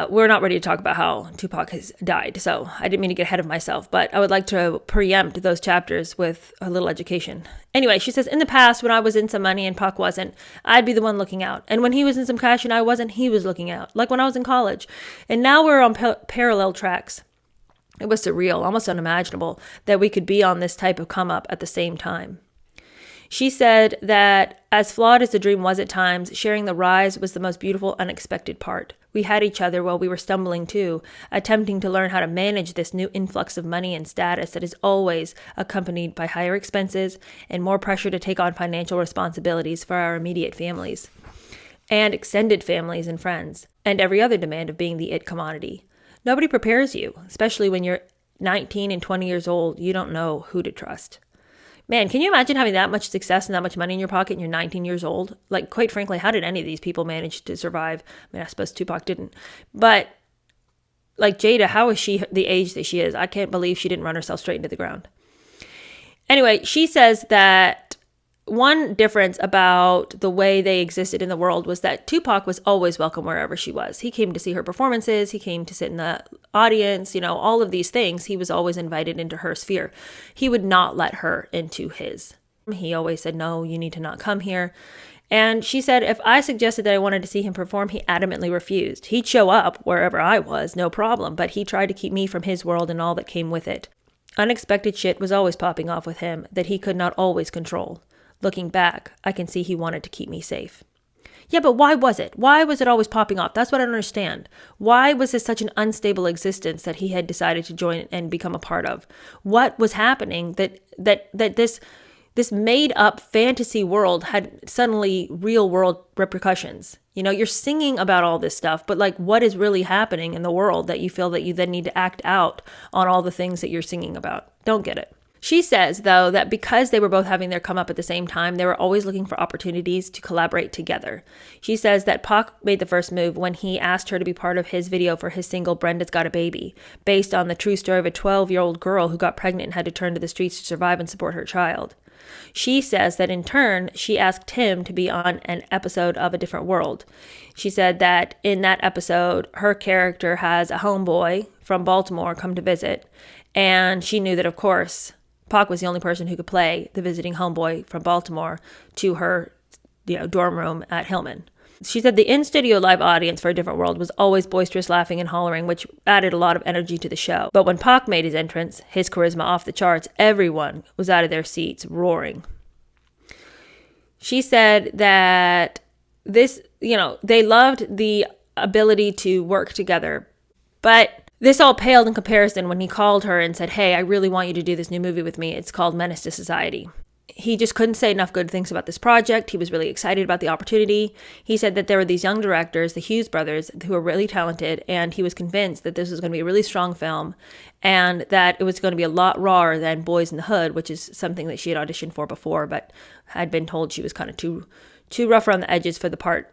we're not ready to talk about how Tupac has died. So I didn't mean to get ahead of myself, but I would like to preempt those chapters with a little education. Anyway, she says, in the past, when I was in some money and Pac wasn't, I'd be the one looking out. And when he was in some cash and I wasn't, he was looking out. Like when I was in college. And now we're on parallel tracks. It was surreal, almost unimaginable, that we could be on this type of come up at the same time. She said that as flawed as the dream was at times, sharing the rise was the most beautiful, unexpected part. We had each other while we were stumbling too, attempting to learn how to manage this new influx of money and status that is always accompanied by higher expenses and more pressure to take on financial responsibilities for our immediate families and extended families and friends, and every other demand of being the it commodity. Nobody prepares you, especially when you're 19 and 20 years old. You don't know who to trust. Man, can you imagine having that much success and that much money in your pocket and you're 19 years old? Like, quite frankly, how did any of these people manage to survive? I mean, I suppose Tupac didn't. But, like, Jada, how is she the age that she is? I can't believe she didn't run herself straight into the ground. Anyway, she says that one difference about the way they existed in the world was that Tupac was always welcome wherever she was. He came to see her performances. He came to sit in the audience, all of these things. He was always invited into her sphere. He would not let her into his. He always said, no, you need to not come here. And she said, if I suggested that I wanted to see him perform, he adamantly refused. He'd show up wherever I was, no problem, but he tried to keep me from his world and all that came with it. Unexpected shit was always popping off with him that he could not always control. Looking back, I can see he wanted to keep me safe. Yeah, but why was it? Why was it always popping off? That's what I don't understand. Why was this such an unstable existence that he had decided to join and become a part of? What was happening that this made up fantasy world had suddenly real world repercussions? You're singing about all this stuff, but like, what is really happening in the world that you feel that you then need to act out on all the things that you're singing about? Don't get it. She says, though, that because they were both having their come up at the same time, they were always looking for opportunities to collaborate together. She says that Pac made the first move when he asked her to be part of his video for his single Brenda's Got a Baby, based on the true story of a 12-year-old girl who got pregnant and had to turn to the streets to survive and support her child. She says that in turn, she asked him to be on an episode of A Different World. She said that in that episode, her character has a homeboy from Baltimore come to visit, and she knew that, of course, Pac was the only person who could play the visiting homeboy from Baltimore to her, dorm room at Hillman. She said the in-studio live audience for A Different World was always boisterous laughing and hollering, which added a lot of energy to the show. But when Pac made his entrance, his charisma off the charts, everyone was out of their seats, roaring. She said that this, they loved the ability to work together, but this all paled in comparison when he called her and said, hey, I really want you to do this new movie with me. It's called Menace to Society. He just couldn't say enough good things about this project. He was really excited about the opportunity. He said that there were these young directors, the Hughes brothers, who were really talented, and he was convinced that this was going to be a really strong film and that it was going to be a lot rawer than Boys in the Hood, which is something that she had auditioned for before, but had been told she was kind of too rough around the edges for the part.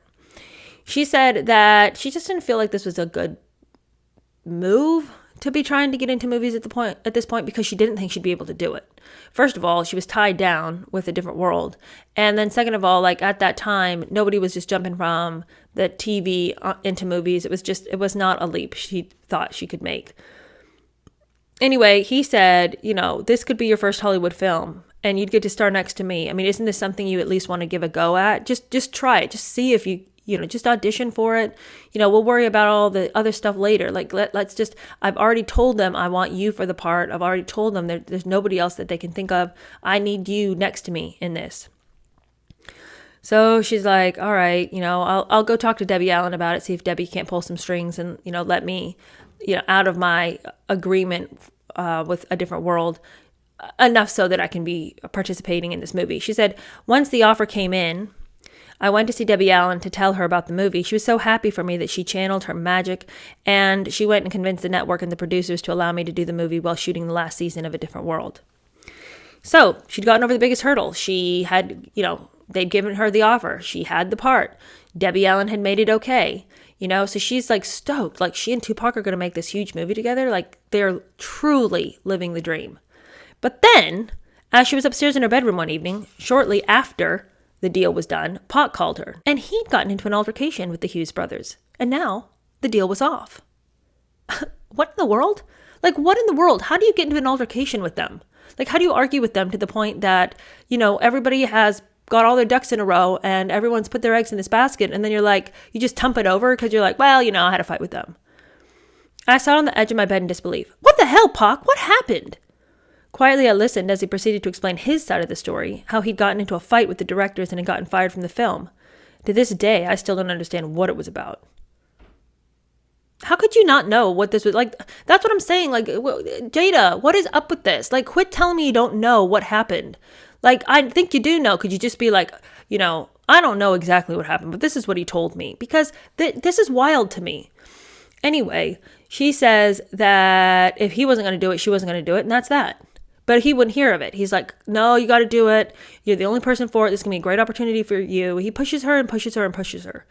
She said that she just didn't feel like this was a good move to be trying to get into movies at this point because she didn't think she'd be able to do it. First of all, she was tied down with A Different World. And then second of all, like at that time, nobody was just jumping from the TV into movies. It was not a leap she thought she could make. Anyway, he said, this could be your first Hollywood film and you'd get to star next to me. I mean, isn't this something you at least want to give a go at? Just try it. Just see if just audition for it. We'll worry about all the other stuff later. Like, I've already told them I want you for the part. I've already told them there's nobody else that they can think of. I need you next to me in this. So she's like, all right, I'll go talk to Debbie Allen about it, see if Debbie can't pull some strings and, let me, out of my agreement with A Different World enough so that I can be participating in this movie. She said, once the offer came in, I went to see Debbie Allen to tell her about the movie. She was so happy for me that she channeled her magic, and she went and convinced the network and the producers to allow me to do the movie while shooting the last season of A Different World. So she'd gotten over the biggest hurdle. She had, they'd given her the offer. She had the part. Debbie Allen had made it okay. So she's like stoked. Like she and Tupac are going to make this huge movie together. Like they're truly living the dream. But then, as she was upstairs in her bedroom one evening, shortly after the deal was done, Pac called her, and he'd gotten into an altercation with the Hughes brothers, and now the deal was off. What in the world? Like, what in the world? How do you get into an altercation with them? Like, how do you argue with them to the point that, everybody has got all their ducks in a row and everyone's put their eggs in this basket, and then you're like, you just tump it over because you're like, well, I had a fight with them. I sat on the edge of my bed in disbelief. What the hell, Pac? What happened? Quietly, I listened as he proceeded to explain his side of the story, how he'd gotten into a fight with the directors and had gotten fired from the film. To this day, I still don't understand what it was about. How could you not know what this was? Like, that's what I'm saying. Like, Jada, what is up with this? Like, quit telling me you don't know what happened. Like, I think you do know. Could you just be like, I don't know exactly what happened, but this is what he told me. Because this is wild to me. Anyway, she says that if he wasn't going to do it, she wasn't going to do it, and that's that. But he wouldn't hear of it. He's like, no, you got to do it. You're the only person for it. This is going to be a great opportunity for you. He pushes her and pushes her and pushes her.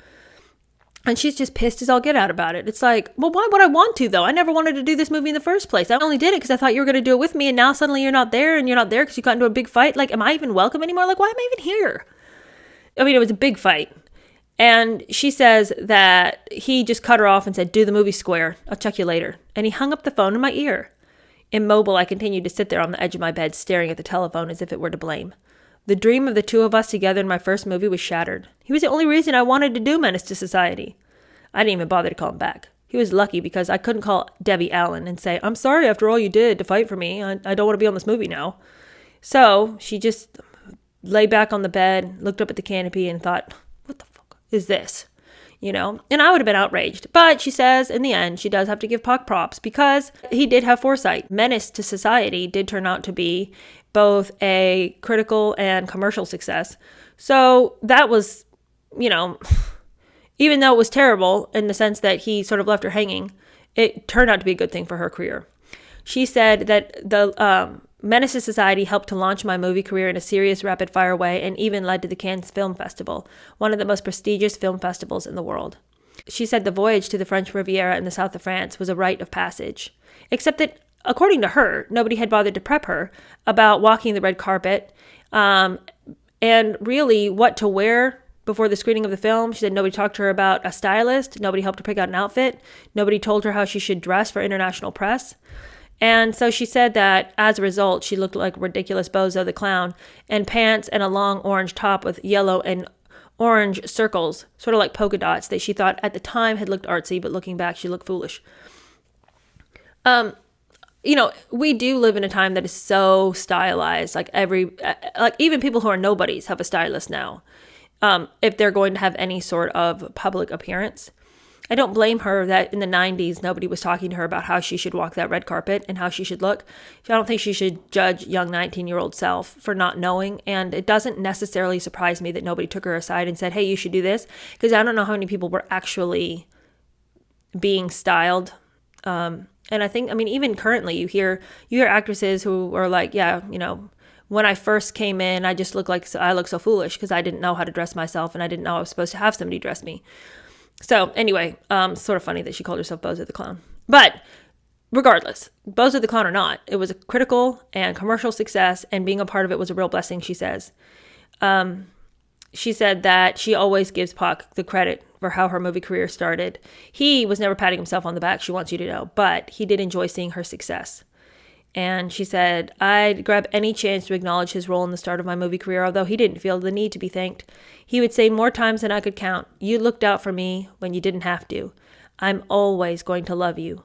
And she's just pissed as all get out about it. It's like, well, why would I want to, though? I never wanted to do this movie in the first place. I only did it because I thought you were going to do it with me. And now suddenly you're not there, and you're not there because you got into a big fight. Like, am I even welcome anymore? Like, why am I even here? I mean, it was a big fight. And she says that he just cut her off and said, do the movie square. I'll check you later. And he hung up the phone in my ear. Immobile, I continued to sit there on the edge of my bed, staring at the telephone as if it were to blame. The dream of the two of us together in my first movie was shattered. He was the only reason I wanted to do Menace to Society. I didn't even bother to call him back. He was lucky because I couldn't call Debbie Allen and say, I'm sorry after all you did to fight for me. I don't want to be on this movie now. So she just lay back on the bed, looked up at the canopy and thought, what the fuck is this? And I would have been outraged. But she says in the end, she does have to give Pac props because he did have foresight. Menace to Society did turn out to be both a critical and commercial success. So that was, even though it was terrible in the sense that he sort of left her hanging, it turned out to be a good thing for her career. She said that the Menace to Society helped to launch my movie career in a serious, rapid-fire way and even led to the Cannes Film Festival, one of the most prestigious film festivals in the world. She said the voyage to the French Riviera in the south of France was a rite of passage, except that, according to her, nobody had bothered to prep her about walking the red carpet and really what to wear before the screening of the film. She said nobody talked to her about a stylist, nobody helped her pick out an outfit, nobody told her how she should dress for international press. And so she said that as a result, she looked like ridiculous Bozo the Clown in pants and a long orange top with yellow and orange circles, sort of like polka dots, that she thought at the time had looked artsy, but looking back, she looked foolish. We do live in a time that is so stylized. Like even people who are nobodies have a stylist now. If they're going to have any sort of public appearance. I don't blame her that in the 90s, nobody was talking to her about how she should walk that red carpet and how she should look. I don't think she should judge young 19-year-old self for not knowing. And it doesn't necessarily surprise me that nobody took her aside and said, hey, you should do this. Because I don't know how many people were actually being styled. And I think, even currently you hear actresses who are like, yeah, when I first came in, I just I look so foolish because I didn't know how to dress myself and I didn't know I was supposed to have somebody dress me. So anyway, sort of funny that she called herself Bozo the Clown. But regardless, Bozo the Clown or not, it was a critical and commercial success, and being a part of it was a real blessing, she says. She said that she always gives Pac the credit for how her movie career started. He was never patting himself on the back, she wants you to know, but he did enjoy seeing her success. And she said, I'd grab any chance to acknowledge his role in the start of my movie career, although he didn't feel the need to be thanked. He would say more times than I could count, you looked out for me when you didn't have to. I'm always going to love you.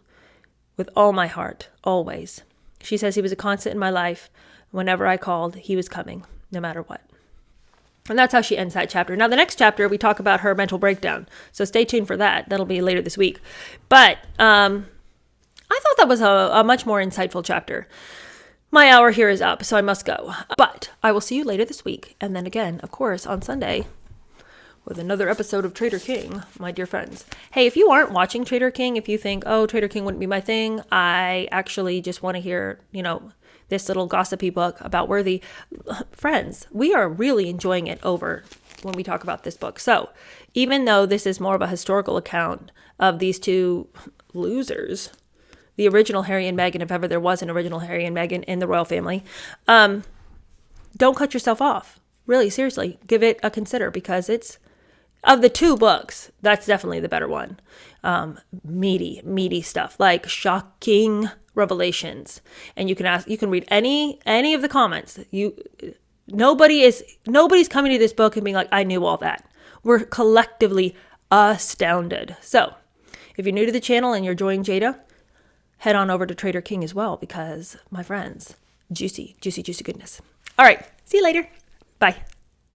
With all my heart, always. She says he was a constant in my life. Whenever I called, he was coming, no matter what. And that's how she ends that chapter. Now, the next chapter, we talk about her mental breakdown. So stay tuned for that. That'll be later this week. But, I thought that was a much more insightful chapter. My hour here is up, so I must go. But I will see you later this week. And then again, of course, on Sunday with another episode of Trader King, my dear friends. Hey, if you aren't watching Trader King, if you think, oh, Trader King wouldn't be my thing, I actually just want to hear, this little gossipy book about Worthy. Friends, we are really enjoying it over when we talk about this book. So even though this is more of a historical account of these two losers, the original Harry and Meghan, if ever there was an original Harry and Meghan in the royal family, don't cut yourself off. Really, seriously, give it a consider, because it's, of the two books, that's definitely the better one. Meaty stuff, like shocking revelations. And you can read any of the comments. Nobody's coming to this book and being like, I knew all that. We're collectively astounded. So if you're new to the channel and you're enjoying Jada, head on over to Trader King as well, because, my friends, juicy goodness. All right. See you later. Bye.